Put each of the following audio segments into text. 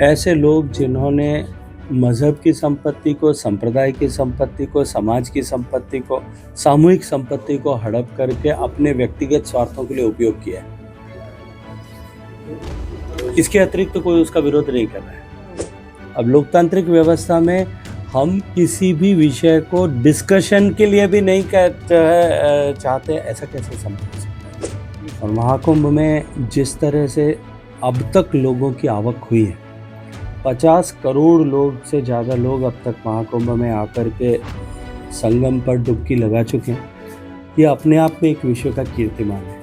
ऐसे लोग जिन्होंने मज़हब की संपत्ति को, संप्रदाय की संपत्ति को, समाज की संपत्ति को, सामूहिक संपत्ति को हड़प करके अपने व्यक्तिगत स्वार्थों के लिए उपयोग किया है। इसके अतिरिक्त तो कोई उसका विरोध नहीं कर रहा है। अब लोकतांत्रिक व्यवस्था में हम किसी भी विषय को डिस्कशन के लिए भी नहीं चाहते, ऐसा कैसे संभव हो सकता है? और महाकुंभ में जिस तरह से अब तक लोगों की आवक हुई है, 50 करोड़ लोग से ज़्यादा लोग अब तक महाकुंभ में आकर के संगम पर डुबकी लगा चुके हैं। ये अपने आप में एक विश्व का कीर्तिमान है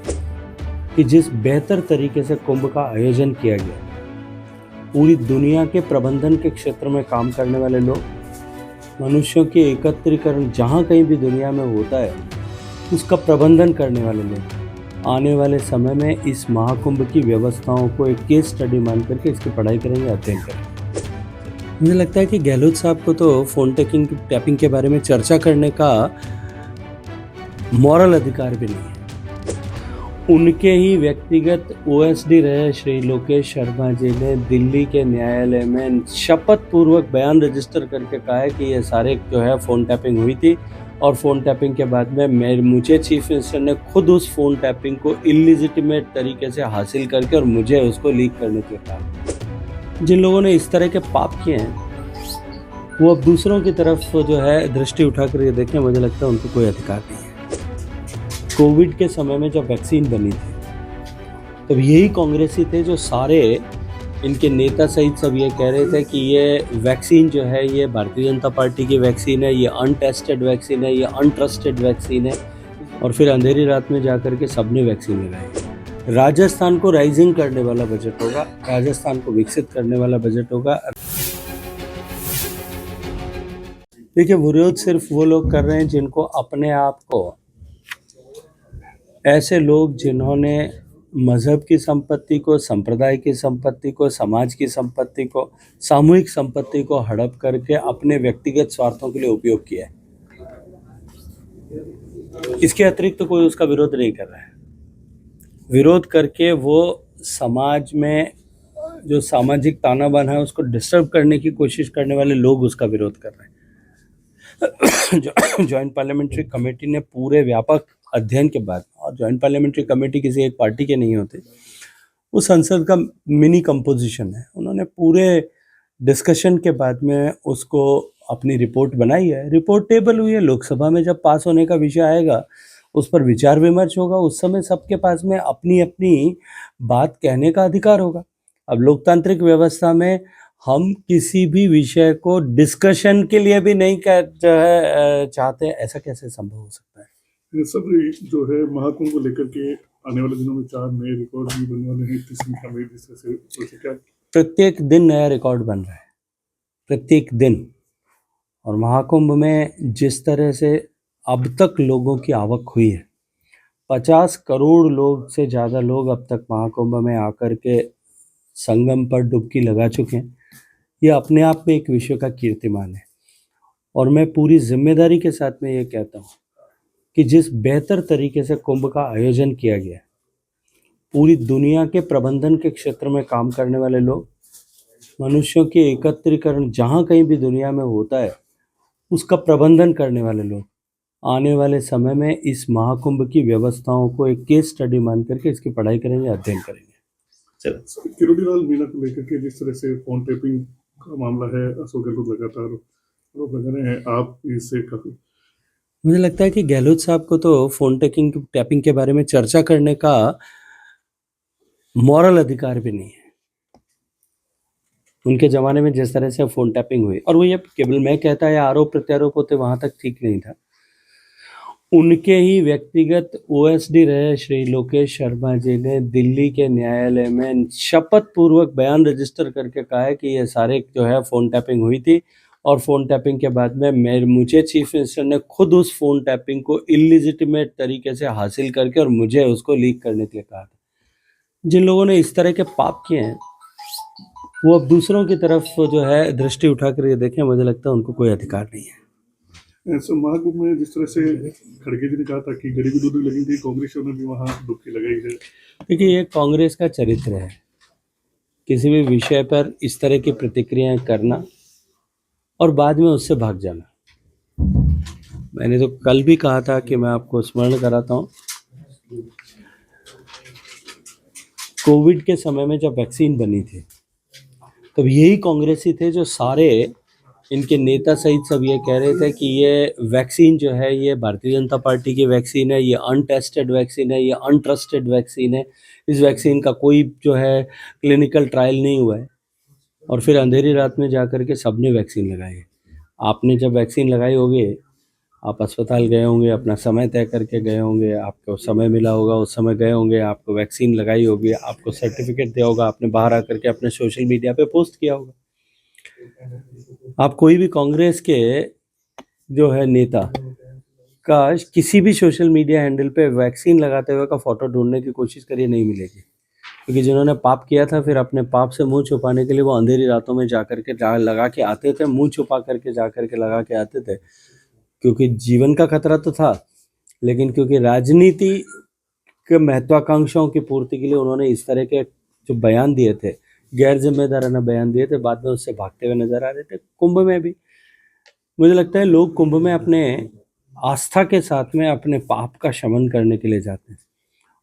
कि जिस बेहतर तरीके से कुंभ का आयोजन किया गया, पूरी दुनिया के प्रबंधन के क्षेत्र में काम करने वाले लोग, मनुष्यों के एकत्रीकरण जहाँ कहीं भी दुनिया में होता है उसका प्रबंधन करने वाले लोग आने वाले समय में इस महाकुंभ की व्यवस्थाओं को एक केस स्टडी मान करके इसकी पढ़ाई करेंगे, अध्ययन करेंगे। मुझे लगता है कि गहलोत साहब को तो फ़ोन टैपिंग के बारे में चर्चा करने का मॉरल अधिकार भी नहीं है। उनके ही व्यक्तिगत ओएसडी रहे श्री लोकेश शर्मा जी ने दिल्ली के न्यायालय में शपथ पूर्वक बयान रजिस्टर करके कहा है कि ये सारे जो है फ़ोन टैपिंग हुई थी, और फ़ोन टैपिंग के बाद में मुझे चीफ मिनिस्टर ने खुद उस फ़ोन टैपिंग को इलिजिटिमेट तरीके से हासिल करके और मुझे उसको लीक करने के लिए कहा। जिन लोगों ने इस तरह के पाप किए हैं वो अब दूसरों की तरफ जो है दृष्टि उठाकर ये देखें, मुझे लगता है उनको कोई अधिकार नहीं है। कोविड के समय में जब वैक्सीन बनी थी तब यही कांग्रेसी थे जो सारे इनके नेता सहित सब ये कह रहे थे कि ये वैक्सीन जो है ये भारतीय जनता पार्टी की वैक्सीन है, ये अनटेस्टेड वैक्सीन है, ये अनट्रस्टेड वैक्सीन है, और फिर अंधेरी रात में जाकर के सबने वैक्सीन लगाई। राजस्थान को राइजिंग करने वाला बजट होगा, राजस्थान को विकसित करने वाला बजट होगा। देखिए, विरोध सिर्फ वो लोग कर रहे हैं जिनको अपने आप को, ऐसे लोग जिन्होंने मज़हब की संपत्ति को, संप्रदाय की संपत्ति को, समाज की संपत्ति को, सामूहिक संपत्ति को हड़प करके अपने व्यक्तिगत स्वार्थों के लिए उपयोग किया है। इसके अतिरिक्त तो कोई उसका विरोध नहीं कर रहा है। विरोध करके वो समाज में जो सामाजिक ताना बाना है उसको डिस्टर्ब करने की कोशिश करने वाले लोग उसका विरोध कर रहे हैं। जॉइंट पार्लियामेंट्री कमेटी ने पूरे व्यापक अध्ययन के बाद, और जॉइंट पार्लियामेंट्री कमेटी किसी एक पार्टी के नहीं होते, वो संसद का मिनी कंपोजिशन है। उन्होंने पूरे डिस्कशन के बाद में उसको अपनी रिपोर्ट बनाई है, रिपोर्ट टेबल हुई है। लोकसभा में जब पास होने का विषय आएगा उस पर विचार विमर्श होगा, उस समय सबके पास में अपनी अपनी बात कहने का अधिकार होगा। अब लोकतांत्रिक व्यवस्था में हम किसी भी विषय को डिस्कशन के लिए भी नहीं चाहते, ऐसा कैसे संभव हो सकता है? ये सब जो है महाकुंभ को लेकर के आने वाले दिनों में 4 नए रिकॉर्ड भी बनने वाले हैं इतनी संख्या में, जिस तरह से क्या प्रत्येक दिन नया रिकॉर्ड बन रहा है, प्रत्येक दिन। और महाकुंभ में जिस तरह से अब तक लोगों की आवक हुई है, 50 करोड़ लोग से ज़्यादा लोग अब तक महाकुंभ में आकर के संगम पर डुबकी लगा चुके हैं। ये अपने आप में एक विश्व का कीर्तिमान है। और मैं पूरी जिम्मेदारी के साथ में ये कहता हूँ कि जिस बेहतर तरीके से कुंभ का आयोजन किया गया, पूरी दुनिया के प्रबंधन के क्षेत्र में काम करने वाले लोग, मनुष्यों के एकत्रीकरण जहाँ कहीं भी दुनिया में होता है उसका प्रबंधन करने वाले लोग आने वाले समय में इस महाकुंभ की व्यवस्थाओं को एक केस स्टडी मान करके इसकी पढ़ाई करेंगे, अध्ययन करेंगे। किरोड़ीलाल मीणा को लेकर के जिस तरह से फोन टेपिंग का मामला है, अशोक गहलोत लगातार आरोप लगा रहे हैं, आप इससे काफी, मुझे लगता है कि गहलोत साहब को तो फ़ोन टैपिंग के बारे में चर्चा करने का मॉरल अधिकार भी नहीं है। उनके ज़माने में जिस तरह से फ़ोन टैपिंग हुई, और वो ये केवल मैं कहता है आरोप प्रत्यारोप होते वहाँ तक ठीक नहीं था। उनके ही व्यक्तिगत ओएसडी रहे श्री लोकेश शर्मा जी ने दिल्ली के न्यायालय में शपथ पूर्वक बयान रजिस्टर करके कहा है कि ये सारे जो है फ़ोन टैपिंग हुई थी, और फ़ोन टैपिंग के बाद में मुझे चीफ मिनिस्टर ने खुद उस फ़ोन टैपिंग को इलिजिटिमेट तरीके से हासिल करके और मुझे उसको लीक करने के लिए कहा था। जिन लोगों ने इस तरह के पाप किए हैं वो अब दूसरों की तरफ जो है दृष्टि उठाकर ये देखें, मुझे लगता है उनको कोई अधिकार नहीं है। महाकुंभ में जिस तरह से खड़गे जी ने कहा था कि गरीबी दूध लगेगी, कांग्रेस ने भी वहाँ डुबकी लगाई है। देखिए, ये कांग्रेस का चरित्र है किसी भी विषय पर इस तरह की प्रतिक्रियाएं करना और बाद में उससे भाग जाना। मैंने तो कल भी कहा था कि मैं आपको स्मरण कराता हूँ, कोविड के समय में जब वैक्सीन बनी थी तब यही कांग्रेसी थे जो सारे इनके नेता सहित सब ये कह रहे थे कि ये वैक्सीन जो है ये भारतीय जनता पार्टी की वैक्सीन है, ये अनटेस्टेड वैक्सीन है, ये अनट्रस्टेड वैक्सीन है, इस वैक्सीन का कोई जो है क्लिनिकल ट्रायल नहीं हुआ है। और फिर अंधेरी रात में जाकर के सबने वैक्सीन लगाई। आपने जब वैक्सीन लगाई होगी, आप अस्पताल गए होंगे, अपना समय तय करके गए होंगे, आपको समय मिला होगा, उस समय गए होंगे, आपको वैक्सीन लगाई होगी, आपको सर्टिफिकेट दिया होगा, आपने बाहर आकर के अपने सोशल मीडिया पे पोस्ट किया होगा। आप कोई भी कांग्रेस के जो है नेता का किसी भी सोशल मीडिया हैंडल पे वैक्सीन लगाते हुए का फोटो ढूंढने की कोशिश करिए, नहीं मिलेगी। क्योंकि जिन्होंने पाप किया था फिर अपने पाप से मुंह छुपाने के लिए वो अंधेरी रातों में जाकर के लगा के आते थे, मुंह छुपा करके जाकर के लगा के आते थे, क्योंकि जीवन का खतरा तो था, लेकिन क्योंकि राजनीति के महत्वाकांक्षाओं की पूर्ति के लिए उन्होंने इस तरह के जो बयान दिए थे, गैर जिम्मेदाराना बयान दिए थे, बाद में उससे भागते हुए नजर आ रहे थे। कुंभ में भी मुझे लगता है लोग कुंभ में अपने आस्था के साथ में अपने पाप का शमन करने के लिए जाते हैं,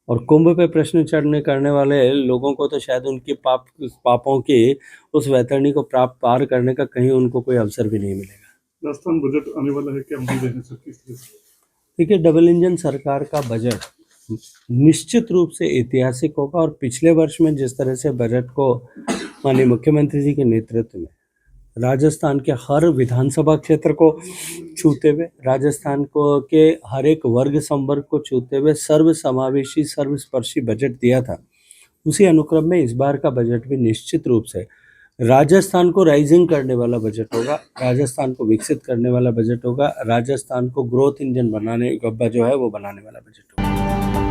और कुंभ पे प्रश्न चढ़ने करने वाले लोगों को तो शायद उनकी पापों की उस वैतरणी को पार करने का कहीं उनको कोई अवसर भी नहीं मिलेगा। राजस्थान बजट आने वाला है, क्या उम्मीद है सर, किस तरह से? देखिए, डबल इंजन सरकार का बजट निश्चित रूप से ऐतिहासिक होगा, और पिछले वर्ष में जिस तरह से बजट को माननीय मुख्यमंत्री जी के नेतृत्व में राजस्थान के हर विधानसभा क्षेत्र को छूते हुए, राजस्थान को के हर एक वर्ग संवर्ग को छूते हुए सर्व समावेशी सर्वस्पर्शी बजट दिया था, उसी अनुक्रम में इस बार का बजट भी निश्चित रूप से राजस्थान को राइजिंग करने वाला बजट होगा, राजस्थान को विकसित करने वाला बजट होगा, राजस्थान को ग्रोथ इंजन बनाने जो है वो बनाने वाला बजट होगा।